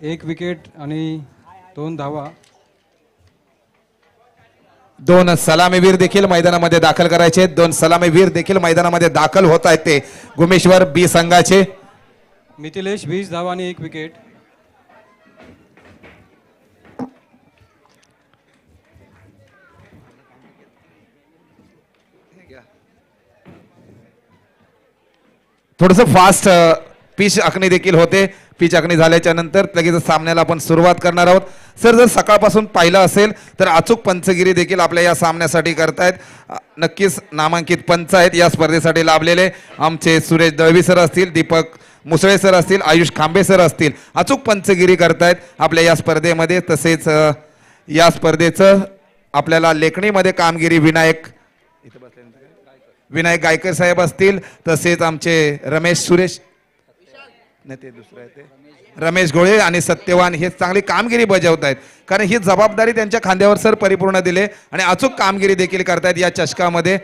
एक विकेट आणि 2 धावा. दोन सलामीवीर देखील मैदानामध्ये दाखल करायचे. दोन सलामीवीर देखील मैदानामध्ये दाखल होत आहेत ते गुमेश्वर बी संघाचे. मिथिलेश 20 धावा आणि 1 विकेट. थोडस फास्ट पिच आखणी देखील होते. पिच आखणी झाल्याच्या नंतर लगेच सामन्याला आपण सुरुवात करणार आहोत. सर जर सकाळपासून पाहिलं असेल तर अचूक पंचगिरी देखील आपल्या या सामन्यासाठी करतायत. नक्कीच नामांकित पंच आहेत या स्पर्धेसाठी लाभलेले. आमचे सुरेश दळवी सर असतील, दीपक मुसळे सर असतील, आयुष खांबे सर असतील, अचूक पंचगिरी करतायत आपल्या या स्पर्धेमध्ये. तसेच या स्पर्धेचं आपल्याला लेखणीमध्ये कामगिरी विनायक गायकर साहेब असतील. तसेच आमचे रमेश रमेश घोळे आणि सत्यवान हे चांगली कामगिरी बजावत आहेत. कारण ही जबाबदारी त्यांच्या खांद्यावर सर परिपूर्ण दिले आणि अचूक कामगिरी देखील करतायत या चषकामध्ये.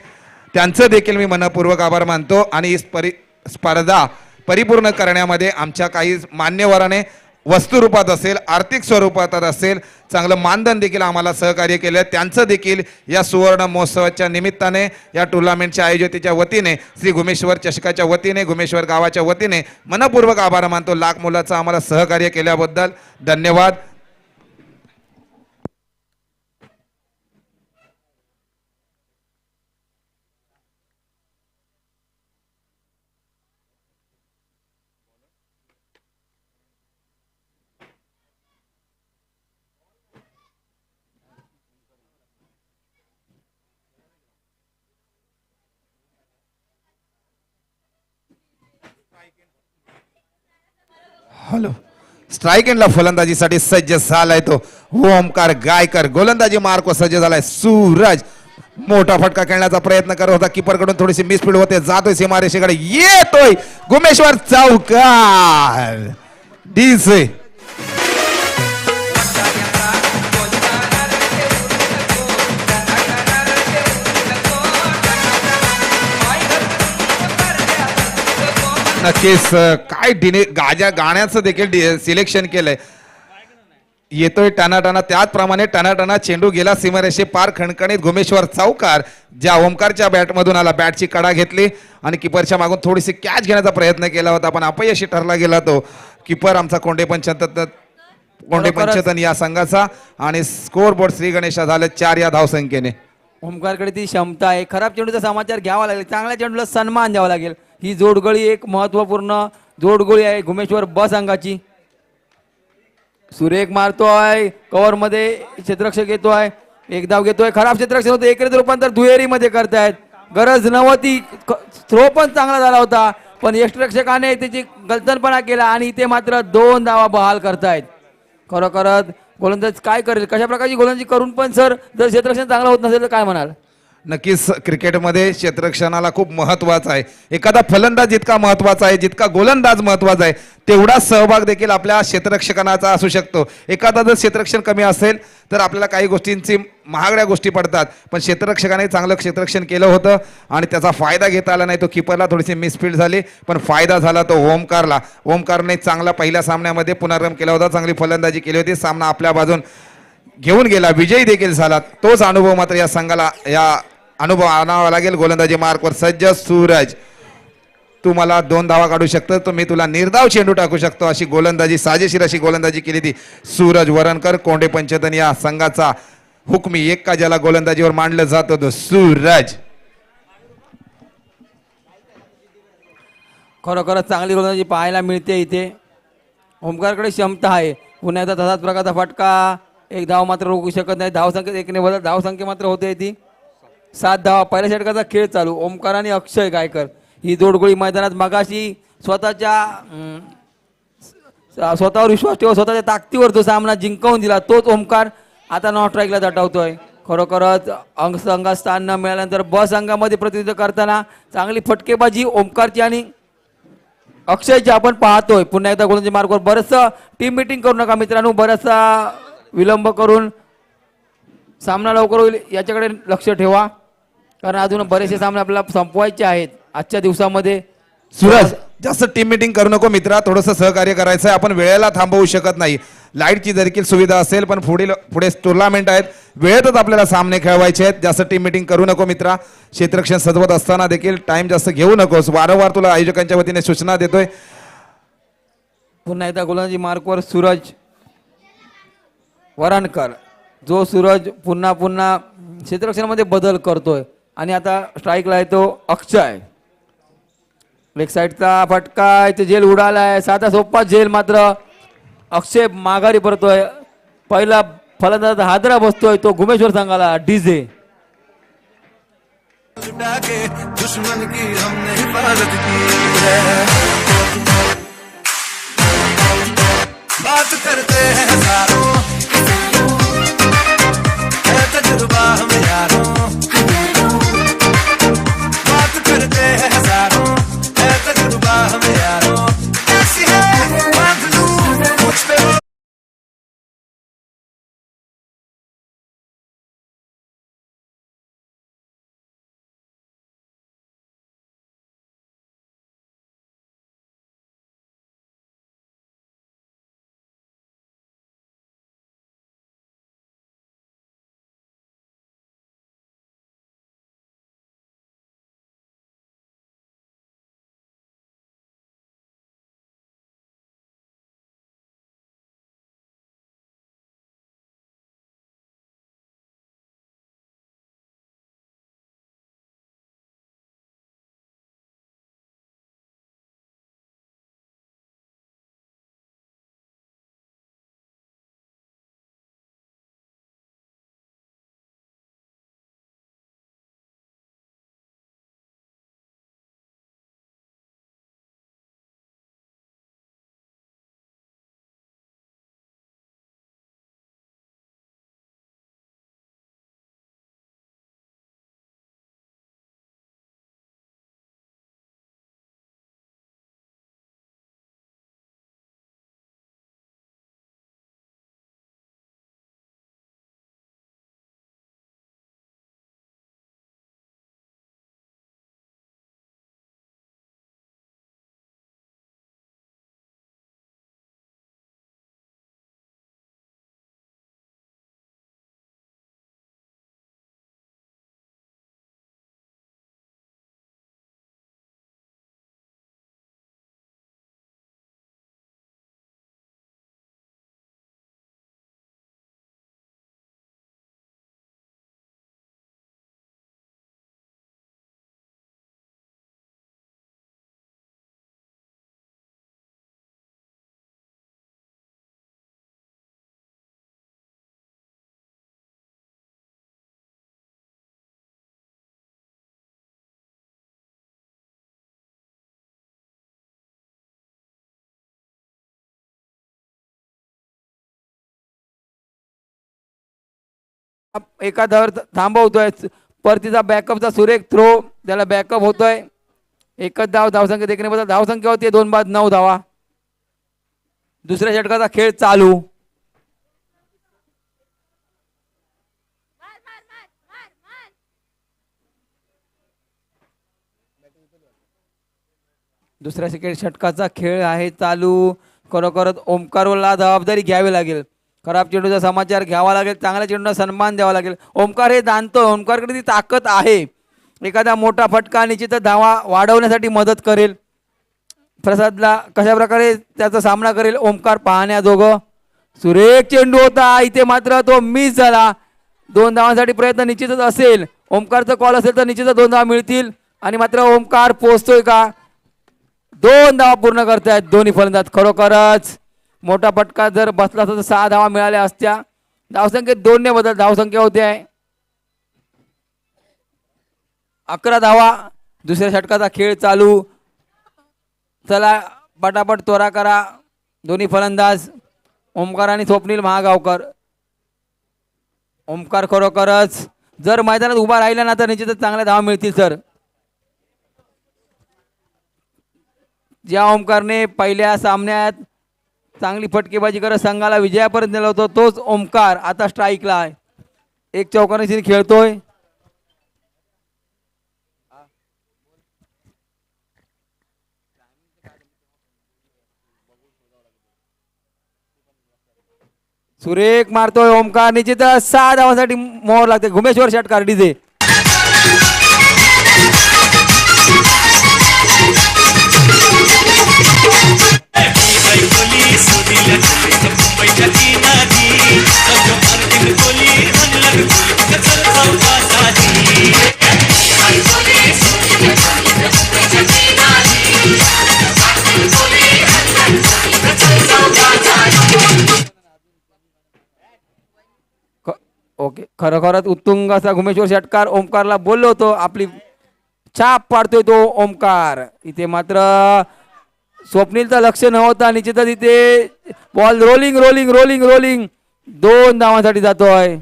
त्यांचं देखील मी मनपूर्वक आभार मानतो. आणि ही स्पर्धा परिपूर्ण करण्यामध्ये आमच्या काही मान्यवराने वस्तुरूपात असेल, आर्थिक स्वरूपात असेल, चांगलं मानधन देखील आम्हाला सहकार्य केलं. त्यांचं देखील या सुवर्ण महोत्सवाच्या निमित्ताने या टुर्नामेंटच्या आयोजकाच्या वतीने श्री गुमेश्वर चषकाच्या वतीने गुमेश्वर गावाच्या वतीने मनपूर्वक आभार मानतो. लाख मुलाचं आम्हाला सहकार्य केल्याबद्दल धन्यवाद. हॅलो, स्ट्राईक एंडला फलंदाजीसाठी सज्ज झालाय तो ओमकार गायकर. गोलंदाजी मार्क सज्ज झालाय सूरज. मोठा फटका खेळण्याचा प्रयत्न करत होता. कीपर कडून थोडीशी मिसफील्ड होते. जातोय सीमारेषेकडे, येतोय गुमेश्वर चौकार. डीसे नक्कीच काय गाण्याचं देखील सिलेक्शन केलंय. येतोय टानाटाना, त्याचप्रमाणे टानाटाना चेंडू गेला सीमारेषे पार. खणखणीत गुमेश्वर चौकार ज्या ओमकारच्या बॅटमधून आला. बॅटची कडा घेतली आणि किपरच्या मागून थोडीशी कॅच घेण्याचा प्रयत्न केला होता, पण अपयशी ठरला गेला तो किपर आमचा कोंडे पंचतन या संघाचा. आणि स्कोर बोर्ड श्री गणेशा झालं 4 या धावसंख्येने. ओमकारकडे ती क्षमता आहे. खराब चेंडूचा समाचार घ्यावा लागेल, चांगल्या चेंडूला सन्मान द्यावा लागेल. ही जोडगळी एक महत्वपूर्ण जोडगोळी आहे गुमेश्वर ब संघाची. सुरेख मारतोय, कव्हर मध्ये क्षेत्ररक्षक येतोय, एक धाव घेतोय. खराब क्षेत्ररक्षक होतं, एकरीत रूपांतर दुहेरी मध्ये करतायत. गरज नव्हती, थ्रो पण चांगला झाला होता, पण यष्टरक्षकाने त्याची गलतनपणा केला आणि इथे मात्र 2 धावा बहाल करतायत. खरोखरच गोलंदाज काय करेल, कशा प्रकारची गोलंदाजी करून पण सर जर क्षेत्ररक्षण चांगलं होत नसेल तर काय म्हणाल? नक्कीच क्रिकेटमध्ये क्षेत्ररक्षणाला खूप महत्वाचं आहे. एखादा फलंदाज जितका महत्वाचा आहे, जितका गोलंदाज महत्वाचा आहे, तेवढाच सहभाग देखील आपल्या क्षेत्ररक्षकाचा असू शकतो. एखादा जर क्षेत्ररक्षण कमी असेल तर आपल्याला काही गोष्टींची महागड्या गोष्टी पडतात. पण क्षेत्ररक्षकाने चांगलं क्षेत्ररक्षण केलं होतं आणि त्याचा फायदा घेता आला नाही. तो किपरला थोडीशी मिसफील्ड झाली, पण फायदा झाला तो ओमकारला. ओमकारने चांगला पहिल्या सामन्यामध्ये पुनरागमन केला होता, चांगली फलंदाजी केली होती. सामना आपल्या बाजून घेऊन गेला, विजयी देखील झाला. तोच अनुभव मात्र या संघाला अनुभव आणावा लागेल. गोलंदाजी मार्कवर सज्ज सूरज. तू मला 2 धावा काढू शकतो, तर मी तुला निर्धाव चेंडू टाकू शकतो, अशी गोलंदाजी, साजेशीर अशी गोलंदाजी केली ती सूरज वरणकर. कोंडे पंचतन या संघाचा हुकमी एक का ज्याला गोलंदाजीवर मांडलं जातं तो सूरज. खरोखरच चांगली गोलंदाजी पाहायला मिळते इथे. ओमकारकडे क्षमता आहे. पुन्हा एकदा तसाच प्रकारचा फटका, एक धाव मात्र रोखू शकत नाही. धावसंख्या एकने बदल धावसंख्या मात्र होते ती 7 धावा. पहिल्या षटकाचा खेळ चालू. ओमकार आणि अक्षय गायकर ही जोडगोळी मैदानात मगाशी स्वतःवर विश्वास ठेवा, स्वतःच्या ताकदीवर जो सामना जिंकवून दिला तोच ओमकार आता नॉट स्ट्राईकला दटावतोय. खरोखरच संघात स्थान न मिळाल्यानंतर ब संघामध्ये प्रतिनिधित्व करताना चांगली फटकेबाजी ओमकारची आणि अक्षयची आपण पाहतोय. पुन्हा एकदा गोलंदाजी मार्कवर बरंचसं टीम मिटिंग करू नका मित्रांनो, बराचसा विलंब करून सामना लवकर होईल याच्याकडे लक्ष ठेवा, कारण अजून बरेचसे सामने आपल्याला संपवायचे आहेत आजच्या दिवसामध्ये. सूरज जास्त टीम मीटिंग करू नको मित्रा, थोडंसं सहकार्य करायचं आहे. आपण वेळेला थांबवू शकत नाही. लाईटची देखील सुविधा असेल, पण पुढे टुर्नामेंट आहेत, वेळेतच आपल्याला सामने खेळवायचे आहेत. जास्त टीम मीटिंग करू नको मित्रा. क्षेत्ररक्षण सजवत असताना देखील टाइम जास्त घेऊ नकोस. वारंवार तुला आयोजकांच्या वतीने सूचना देतोय. पुन्हा एकदा गोलंदाजी मार्कवर सूरज वरणकर, जो सूरज पुन्हा पुन्हा क्षेत्ररक्षणामध्ये बदल करतोय. आणि आता स्ट्राईकला येतो अक्षय. लेग साईडचा फटका, इथे झेल उडालाय, साधा सोपा झेल, मात्र अक्षय माघारी परतोय. पहिला फलंदाज हादरा बसतोय तो गुमेश्वर संघाला डीजे. दुश्मन की हमने हिफाजत की है, बात करते हैं हजारों, है तजुर्बा हमें यारों, बात करते हैं हजारों, है तजुर्बा हमें यारों, ऐसी है बात लूं मुझ पे। एका धावर थांबवतोय, परतीचा बॅकअपचा सुरेख थ्रो, त्याला बॅकअप होतोय. एकच धाव, धावसंख्या देखील बदल, धावसंख्या होती 2 बाद 9 धावा. दुसऱ्या षटकाचा खेळ चालू. दुसऱ्या षटकाचा खेळ आहे चालू. खरोखरच ओमकारला जबाबदारी घ्यावी लागेल. खराब चेंडूचा समाचार घ्यावा लागेल, चांगल्या चेंडूला सन्मान द्यावा लागेल. ओमकार हे जाणतो, ओमकारकडे ती ताकद आहे. एखादा मोठा फटका निश्चितच धावा वाढवण्यासाठी मदत करेल. प्रसादला कशा प्रकारे त्याचा सामना करेल ओमकार पाहण्याजोगं. सुरेख चेंडू होता, इथे मात्र तो मिस झाला. 2 धावांसाठी प्रयत्न निश्चितच असेल. ओमकारचा कॉल असेल तर निश्चितच 2 धावा मिळतील. आणि मात्र ओमकार पोहोचतोय का? 2 धावा पूर्ण करतायत दोन्ही फलंदाज. खरोखरच मोठा फटका जर बसला असता तर 6 धावा मिळाल्या असत्या. धावसंख्येत 2 ने बदल धावसंख्या होते आहे 11 धावा. दुसऱ्या षटकाचा खेळ चालू. चला पटापट त्वरा करा दोन्ही फलंदाज ओमकार आणि स्वप्नील महागावकर. ओमकार खरोखरच जर मैदानात उभा राहिला ना तर निश्चितच चांगल्या धावा मिळतील सर. ज्या ओमकारने पहिल्या सामन्यात चांगली फटकेबाजी करत संघाला विजयापर्यंत नेला होता तोच ओमकार आता स्ट्राईकला आहे. एक चौकाने खेळतोय. सुरेख मारतोय ओमकार, निश्चित 6 धावांसाठी मोहर लागते. घुमेश्वर षटकार डीजे. मुंबई बोली सोनीला मुंबईच्या किनारी अर्जुन बोली म्हणलं बोली चल चौकासाठी ओके, खरोखरच उत्तुंग असा घुमेश्वर षटकार. ओमकारला बोललो होतो आपली छाप पाडतोय तो ओमकार. इथे मात्र स्वप्नीलचं लक्ष नव्हता. निश्चितच इथे ball rolling rolling rolling rolling 2 धावांसाठी जातोय.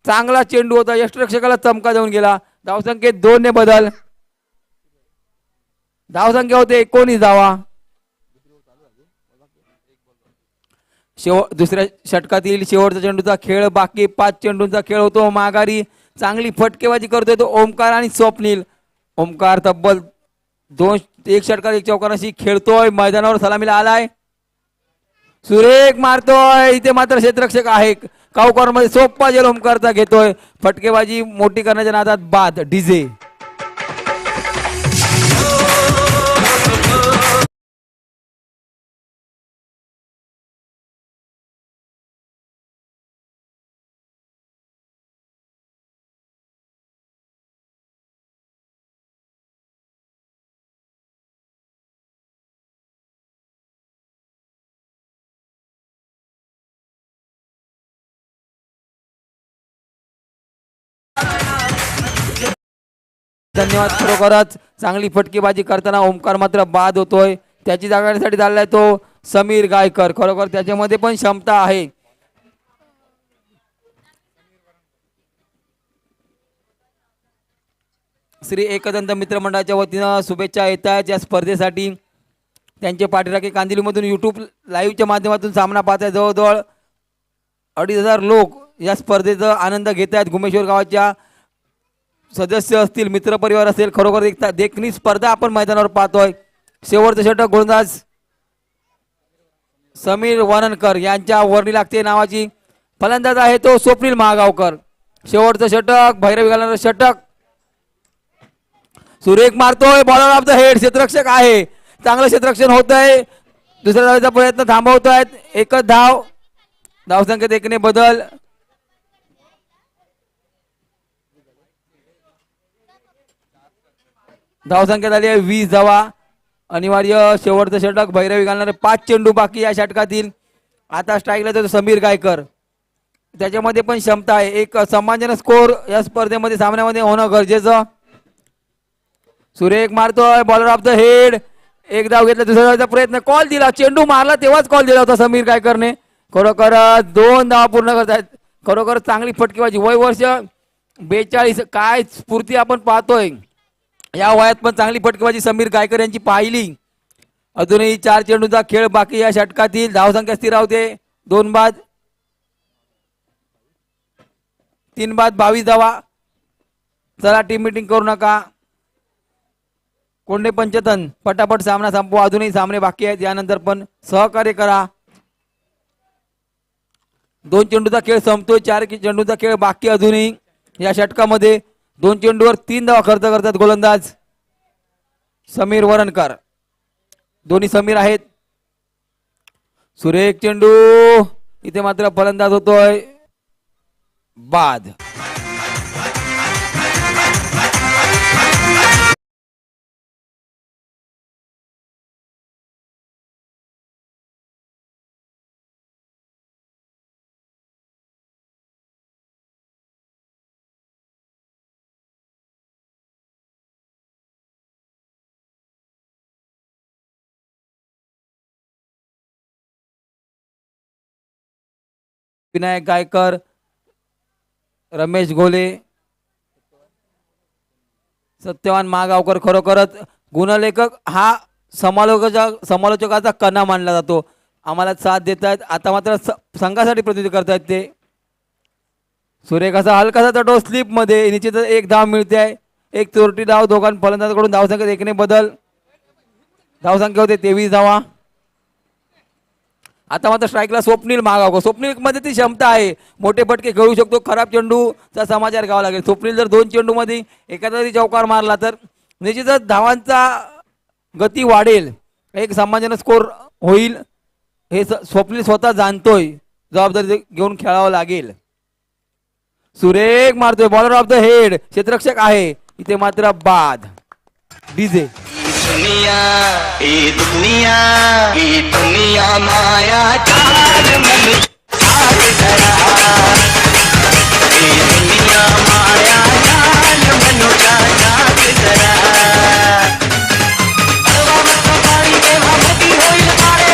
चांगला चेंडू होता, यष्टरक्षकाला चमका देऊन गेला. धावसंख्येत 2 ने बदल. धावसंख्या होते 19 धावा. दुसऱ्या षटकातील शेवटचा चेंडूचा खेळ बाकी. 5 चेंडूंचा खेळ होतो माघारी. चांगली फटकेबाजी करतोय तो ओमकार आणि स्वप्नील. ओमकार तब्बल 1 षटकार 1 चौकाराशी खेळतोय. मैदानावर सलामीला आलाय. सुरेख मारतोय. इथे मात्र क्षेत्ररक्षक आहे. काउकॉर्नर मध्ये सोप्पा जेल ओमकारचा घेतोय. फटकेबाजी मोठी करण्याच्या नादात बाद. डीजे. धन्यवाद. खरोखरच चांगली फटकेबाजी करताना ओमकार मात्र बाद होतोय. त्याची जागा घेण्यासाठी चाललाय तो समीर गायकर. खरोखर त्याच्यामध्ये पण क्षमता आहे. श्री एकदंत मित्रमंडळाच्या वतीनं शुभेच्छा येत आहेत या स्पर्धेसाठी. त्यांचे पाठीराखे कांदिवलीमधून यूट्यूब लाईव्हच्या माध्यमातून सामना पाहत आहेत. जवळजवळ 2,500 लोक या स्पर्धेचा आनंद घेत आहेत. घुमेश्वर गावाच्या सदस्य असतील, मित्रपरिवार असेल, खरोखर देखणी स्पर्धा आपण मैदानावर पाहतोय. शेवटचं षटक गोलंदाज समीर वाननकर यांच्या वर्णी लागते नावाची. फलंदाज आहे तो स्वप्नील महागावकर. शेवटचं षटक भैरवी घालणारं षटक. सुरेख मारतोय. Bowler off the head. क्षेत्ररक्षक आहे. चांगलं क्षेत्ररक्षण होत आहे. दुसऱ्या धावेचा प्रयत्न थांबवतोय. एकच धाव. धावसंख्येत 1 ने बदल. धावसंख्या झाली आहे 20 धावा. अनिवार्य शेवटचं षटक भैरवी घालणारे. 5 चेंडू बाकी या षटकातील. आता स्ट्राईकला जातो समीर गायकर. त्याच्यामध्ये पण क्षमता आहे. एक सन्मानजनक स्कोर या स्पर्धेमध्ये सामन्यामध्ये होणं गरजेचं. सुरेख मारतोय. Bowler off the head. 1 धाव घेतला. दुसऱ्या धावेचा प्रयत्न. कॉल दिला. चेंडू मारला तेव्हाच कॉल दिला होता समीर गायकरने. खरोखर 2 धावा पूर्ण करतायत. खरोखर चांगली फटकेबाजी. वय वर्ष 42. काय स्फूर्ती आपण पाहतोय. या वयात पण चांगली फटकेबाजी समीर गायकर यांची पाहिली. अजूनही 4 चेंडूचा खेळ बाकी या षटकातील. धावसंख्या स्थिर होते 2 बाद 3 बाद 22 धावा. चला टीम मीटिंग करू नका. कोंडे पंचतन पटापट सामना संपवा. अजूनही सामने बाकी आहेत. यानंतर पण सहकार्य करा. 2 चेंडूचा खेळ संपतोय. 4 चेंडूचा खेळ बाकी अजूनही या षटकामध्ये. 2 चेंडूवर 3 धावा खर्च करतात गोलंदाज समीर वरणकर. दोन्ही समीर आहेत. सुरेख चेंडू. इथे मात्र फलंदाज होतोय बाद. विनायक गायकर, रमेश घोले, सत्यवान महागावकर. खरोखरच गुणलेखक हा समालोचकाचा कणा मानला जातो. आम्हाला साथ देत आहेत. आता मात्र संघासाठी प्रतिनिधित्व करतायत ते. सुरेख असा हलकासा चटो स्लिप मध्ये. निश्चितच 1 धाव मिळते आहे. 1 चोरटी धाव. दोघां फलंदाजाकडून धावसंख्येत 1 ने बदल. धावसंख्या होते 23 धावा. आता मात्र स्ट्राईकला स्वप्नील महागावकर. स्वप्नील मध्ये ती क्षमता आहे, मोठे फटके खेळू शकतो. खराब चेंडूचा समाचार घ्यावा लागेल. स्वप्नील जर 2 चेंडू मध्ये एखादा जरी चौकार मारला तर निश्चितच धावांचा गती वाढेल, एक सामान्य स्कोर होईल. हे स्वप्नील स्वतः जाणतोय, जबाबदारी घेऊन खेळावं लागेल. सुरेख मारतोय, बॉलर ऑफ द हेड, क्षेत्ररक्षक आहे इथे मात्र बाद. डीजे दुनिया माया जाल मन जाग धरा दुनिया माया जाल मनुष्य जाग धरा पाणी देवा मोठी होईल मारे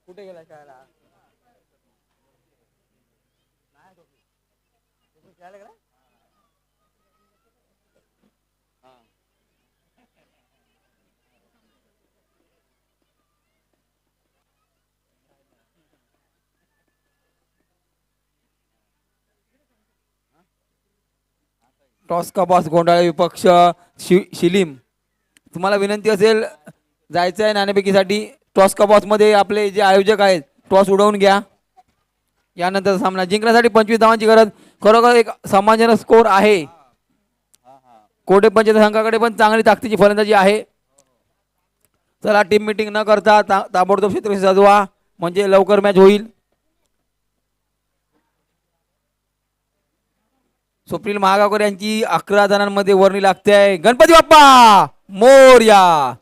कुठे गेला खेळायला? टॉस का बॉस गोंडाळे विपक्ष शिलीम. तुम्हाला विनंती असेल जायचं आहे नाणेफेकीसाठी, टॉस का बॉस मध्ये आपले जे आयोजक आहेत टॉस उडवून घ्या. यानंतर सामना जिंकण्यासाठी 25 धावांची गरज. खरोखर एक सामान्य स्कोर आहे. कोटे पंचायत संघाकडे पण चांगली ताकदीची फलंदाजी आहे. चला टीम मीटिंग न करता ताबडतोब क्षेत्र सजवा, म्हणजे लवकर मॅच होईल. स्वप्नील महागावकर यांची 11 जणांमध्ये वर्णी लागते आहे. गणपती बाप्पा मोरया.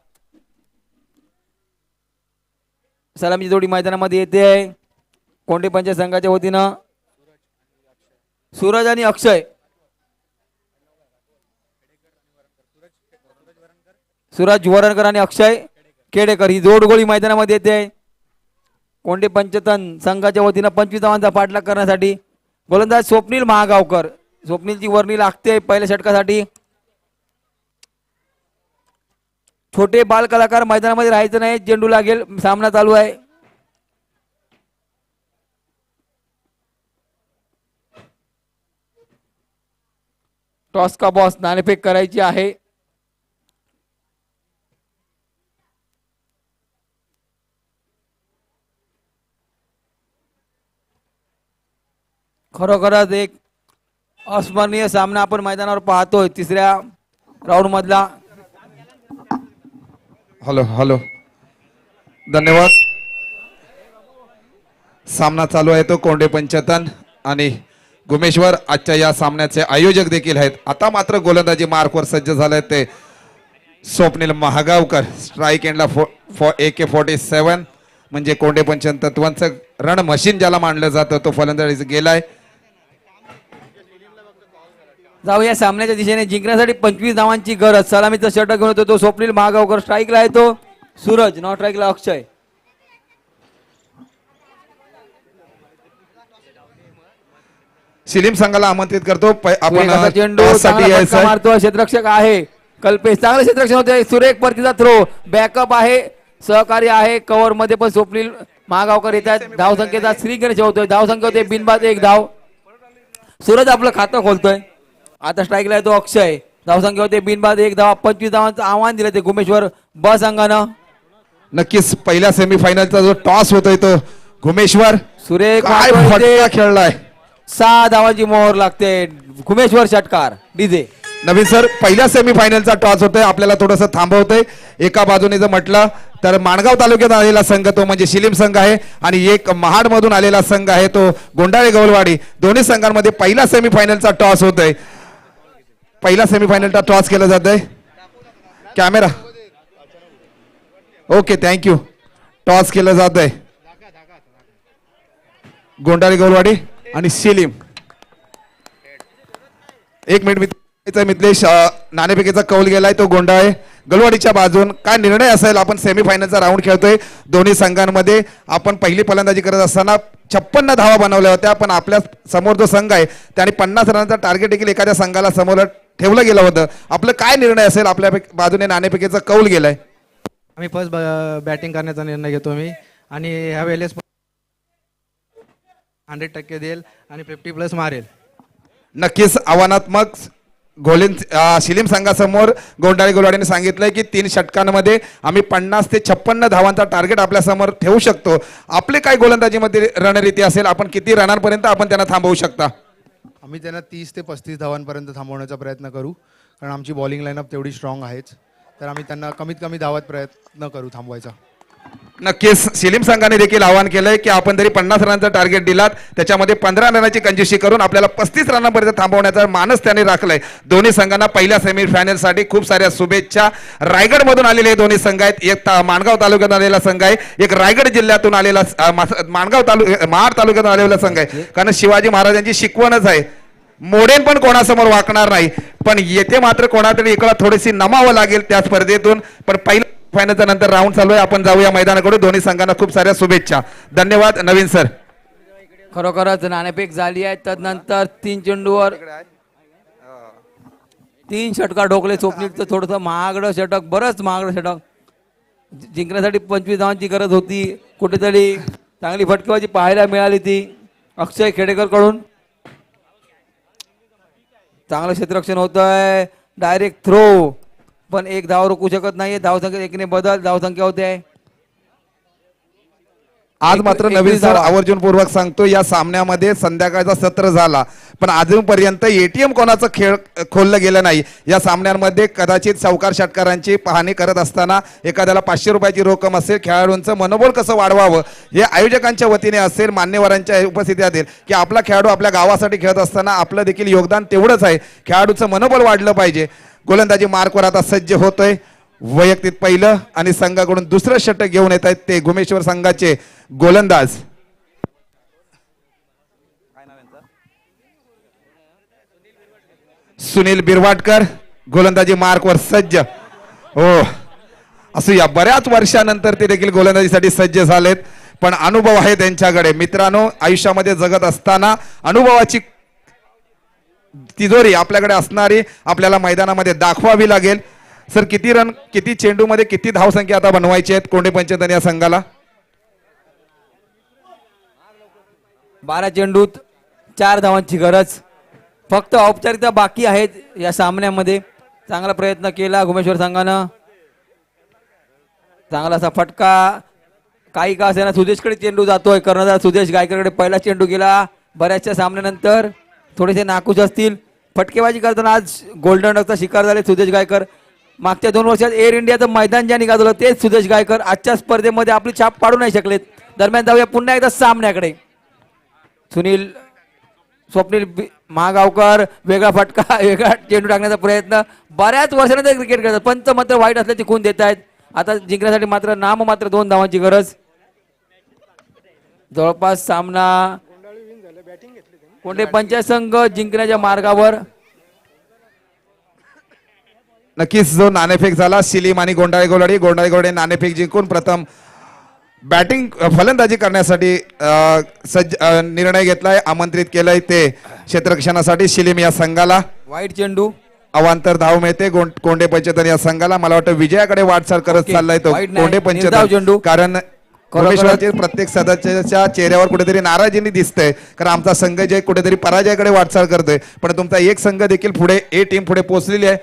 सलामीची जोडी मैदानामध्ये येते आहे. कोंडे पंचायत संघाच्या वतीनं सूरज आणि अक्षय. सूरज वरणकर आणि अक्षय केडेकर ही जोडगोळी मैदानामध्ये येते आहे. कोंडे पंचतन संघाच्या वतीनं 25 धावांचा पाठलाग करण्यासाठी गोलंदाज स्वप्नील महागावकर. स्वप्नीलची वर्णी लागते पहिल्या षटकासाठी. छोटे बाल कलाकार मैदानामध्ये राहायचं नाही, चेंडू लागेल. सामना चालू आहे. टॉस का बॉस नाणेफेक करायची आहे. खरोखरच एक अस्मरणीय सामना आपण मैदानावर पाहतोय तिसऱ्या राऊंड मधला. हॅलो हॅलो, धन्यवाद. सामना चालू आहे तो कोंडे पंचतन आणि गुमेश्वर आजच्या या सामन्याचे आयोजक देखील आहेत. आता मात्र गोलंदाजी मार्कवर सज्ज झाले ते स्वप्नील महागावकर. स्ट्राईक एंडला AK-47 म्हणजे कोंडे पंचतन तत्वांचं रण मशीन ज्याला मानलं जातं तो फलंदाजी गेलाय. जाऊया सामन्याच्या दिशेने. जिंकण्यासाठी 25 धावांची गरज. सलामीचा षटक घेऊन येतो तो स्वप्नील महागावकर. स्ट्राईकला आहे तो सूरज, नॉट स्ट्राईकला अक्षय. शिलीम संघाला आमंत्रित करतो. आपण चेंडू toss साठी चांगला यायचं फटका आहे. मारतो. क्षेत्ररक्षक आहे कल्पेश चांगलं क्षेत्ररक्षण होते. सुरेख परतीचा थ्रो, बॅकअप आहे, सहकारी आहे, कव्हर मध्ये पण स्वप्नील महागावकर येत आहेत. धाव संख्येचा श्रीगणेश ठेवतोय. धाव संख्या होते बिनबाद 1 धाव. सूरज आपलं खातं खोलतोय. आता स्ट्राईकला आहे तो अक्षय. धाव संख्या होते बिनबाद 1 धाव. 25 धावांचं आव्हान दिलं ते गुमेश्वर ब संघानं. नक्कीच पहिल्या सेमीफायनलचा जो टॉस होतोय तो घुमेश्वर सुरेख काय वाटोळे फटका ते खेळलाय. 6 धावांची मोहर लागते. गुमेश्वर षटकार डीजे. नवीन सर पहिल्या सेमीफायनलचा टॉस होतोय. आपल्याला थोडंसं थांबवतंय. एका बाजूने जर म्हटलं तर माणगाव तालुक्यात आलेला संघ तो म्हणजे शिलीम संघ आहे आणि एक महाड मधून आलेला संघ आहे तो गोंडाळे गवलवाडी. दोन्ही संघांमध्ये पहिला सेमीफायनलचा टॉस होतोय. पहिला सेमीफायनलचा टॉस केला जातोय. Camera okay thank you. टॉस केलं जात आहे गोंडाळे गवलवाडी आणि शिलीम. 1 मिनिट मिथलेश नाणेफेकीचा कौल गेलाय तो गोंडाळे गलवाडीच्या बाजून. काय निर्णय असेल. आपण सेमीफायनलचा राऊंड खेळतोय. दोन्ही संघांमध्ये आपण पहिली फलंदाजी करत असताना 56 धावा बनवल्या होत्या. पण आपल्या समोर जो संघ आहे त्याने 50 रनांचा टार्गेट देखील एखाद्या संघाला समोर ठेवलं गेलं होतं. आपलं काय निर्णय असेल. आपल्या बाजूने नाणेफेकीचा कौल गेलाय. आम्ही फर्स्ट बॅटिंग करण्याचा निर्णय घेतो मी आणि ह्या वेळेस 100% देईल आणि 50+ मारेल. नक्कीच आव्हानात्मक शिलीम संघासमोर गोंडाळे गोलवाडीने सांगितलंय की 3 षटकांमध्ये आम्ही 50 ते 56 धावांचा टार्गेट आपल्या समोर ठेवू शकतो. आपले काय गोलंदाजीमध्ये रणनीती असेल. आपण किती रनांपर्यंत आपण त्यांना थांबवू शकता. आम्ही त्यांना 30 ते 35 धावांपर्यंत थांबवण्याचा प्रयत्न करू कारण आमची बॉलिंग लाईनअप तेवढी स्ट्रॉंग आहेच. तर आम्ही त्यांना कमीत कमी धावात प्रयत्न करू थांबवायचा. नक्कीच शिलीम संघाने देखील आवाहन केलंय की आपण जरी 50 रनांचा टार्गेट दिलात त्याच्यामध्ये 15 रनाची कंजूसी करून आपल्याला 35 रनांपर्यंत थांबवण्याचा मानस त्यांनी राखलाय. दोन्ही संघांना पहिल्या सेमीफायनलसाठी खूप साऱ्या शुभेच्छा. रायगडमधून आलेले दोन्ही संघ आहेत. एक माणगाव तालुक्यातून आलेला संघ आहे. एक रायगड जिल्ह्यातून आलेला महाड तालुक्यातून आलेला संघ आहे. कारण शिवाजी महाराजांची शिकवणच आहे मोडेन पण कोणासमोर वाकणार नाही. पण येथे मात्र कोणातरी एकाला थोडीशी नमावं लागेल त्या स्पर्धेतून. पण पहिल्या फायनलच्या नंतर राऊंड चालू आहे. आपण जाऊया मैदानाकडे. दोन्ही संघांना खूप साऱ्या शुभेच्छा. धन्यवाद नवीन सर. खरोखरच नाणेफेक झाली आहे. तदनंतर 3 चेंडूवर 3 षटकार ढोकले. स्वप्नीलचं थोडंसं महागडं षटक, बरंच महागडं षटक. जिंकण्यासाठी 25 धावांची गरज होती. कुठेतरी चांगली फटकेबाजी पाहायला मिळाली ती अक्षय खेडेकर कडून. चांगलं क्षेत्ररक्षण होतंय. डायरेक्ट थ्रो पण 1 धाव रोखू शकत नाहीये. धावसंख्या 1 ने बदल. धावसंख्या होते आज मात्र नवीन सर आवर्जूनपूर्वक सांगतो या सामन्यामध्ये संध्याकाळचा सत्र झाला पण अजूनपर्यंत एटीएम कोणाचं खेळ खोललं गेलं नाही. या सामन्यांमध्ये कदाचित सावकार षटकारांची पाहणी करत असताना एखाद्याला 500 रुपयाची रक्कम असेल. खेळाडूंचं मनोबल कसं वाढवावं हे आयोजकांच्या वतीने असेल, मान्यवरांच्या उपस्थितीत असेल की आपला खेळाडू आपल्या गावासाठी खेळत असताना आपलं देखील योगदान तेवढंच आहे. खेळाडूचं मनोबल वाढलं पाहिजे. गोलंदाजी मार्कवर आता सज्ज होतोय. वैयक्तिक पहिलं आणि संघाकडून दुसरं षटक घेऊन येत आहेत ते गुमेश्वर संघाचे गोलंदाज सुनील बिरवाटकर. गोलंदाजी मार्कवर सज्ज. हो असूया बऱ्याच वर्षानंतर ते देखील गोलंदाजीसाठी सज्ज झालेत. पण अनुभव आहे त्यांच्याकडे. मित्रांनो आयुष्यामध्ये जगत असताना अनुभवाची तिजोरी आपल्याकडे असणारी आपल्याला मैदानामध्ये दाखवावी लागेल. सर किती रन किती चेंडूमध्ये किती धावसंख्या आता बनवायची आहेत कोंडे पंचतन या संघाला. 12 चेंडूत 4 धावांची गरज. फक्त औपचारिकता बाकी आहेत या सामन्यामध्ये. चांगला प्रयत्न केला गुमेश्वर संघानं. चांगला असा फटका काही का असेना सुदेशकडे चेंडू जातोय. कर्णधार सुदेश गायकरकडे पहिला चेंडू गेला. बऱ्याचशा सामन्यानंतर थोडेसे नाखुश असतील. फटकेबाजी करताना आज गोल्डन डकचा शिकार झाले सुदेश गायकर. मागच्या 2 वर्षात एअर इंडियाचं मैदान ज्यांनी गाजवलं तेच सुदेश गायकर आजच्या स्पर्धेमध्ये आपली छाप पाडू नाही शकलेत. दरम्यान जाऊया पुन्हा एकदा सामन्याकडे. सुनील स्वप्नील महागावकर वेगळा फटका वेगळा चेंडू टाकण्याचा प्रयत्न. बऱ्याच वर्षानंतर क्रिकेट खेळतात. पंच मात्र वाईट असले तिकून देत आहेत. आता जिंकण्यासाठी मात्र नाममात्र 2 धावांची गरज. जवळपास सामना कोंडे पंचायत संघ जिंकण्याच्या मार्गावर. नक्कीच जो नाणेफेक झाला शिलीम आणि गोंडाळे गोलवाडी नाणेफेक जिंकून प्रथम बॅटिंग फलंदाजी करण्यासाठी सज्ज निर्णय घेतलाय. आमंत्रित केलंय ते क्षेत्ररक्षणासाठी शिलीम या संघाला. वाईट चेंडू अवांतर धाव मिळते कोंडे पंचतन या संघाला. मला वाटतं विजयाकडे वाटचाल करत ओके. चाललाय तो वाईट नाही. कोंडे निर्धाव चेंडू. पंचतन. कारण भुवनेश्वरचे प्रत्येक सदस्याच्या चेहऱ्यावर कुठेतरी नाराजीने दिसतंय, कारण आमचा संघ जे कुठेतरी पराजयाकडे वाटचाल करतोय. पण तुमचा एक संघ देखील पुढे टीम पुढे पोहोचलेली आहे.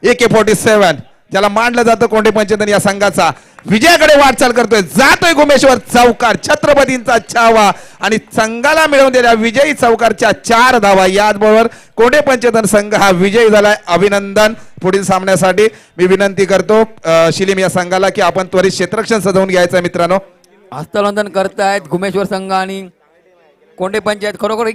AK-47 ज्याला मांडलं जातं कोंडे पंचतन या संघाचा विजयाकडे वाटचाल करतोय. जातोय घुमेश्वर चौकार, छत्रपतींचा छावा आणि संघाला मिळवून दिलेल्या विजयी चौकारच्या 4 धावा. याचबरोबर कोंडे पंचतन संघ हा विजयी झालाय. अभिनंदन. पुढील सामन्यासाठी मी विनंती करतो शिलीम या संघाला की आपण त्वरित क्षेत्ररक्षण सजवून घ्यायचं मित्रांनो. हस्तांतरण करतायत घुमेश्वर संघ आणि कोंडे पंचायत. खरोखर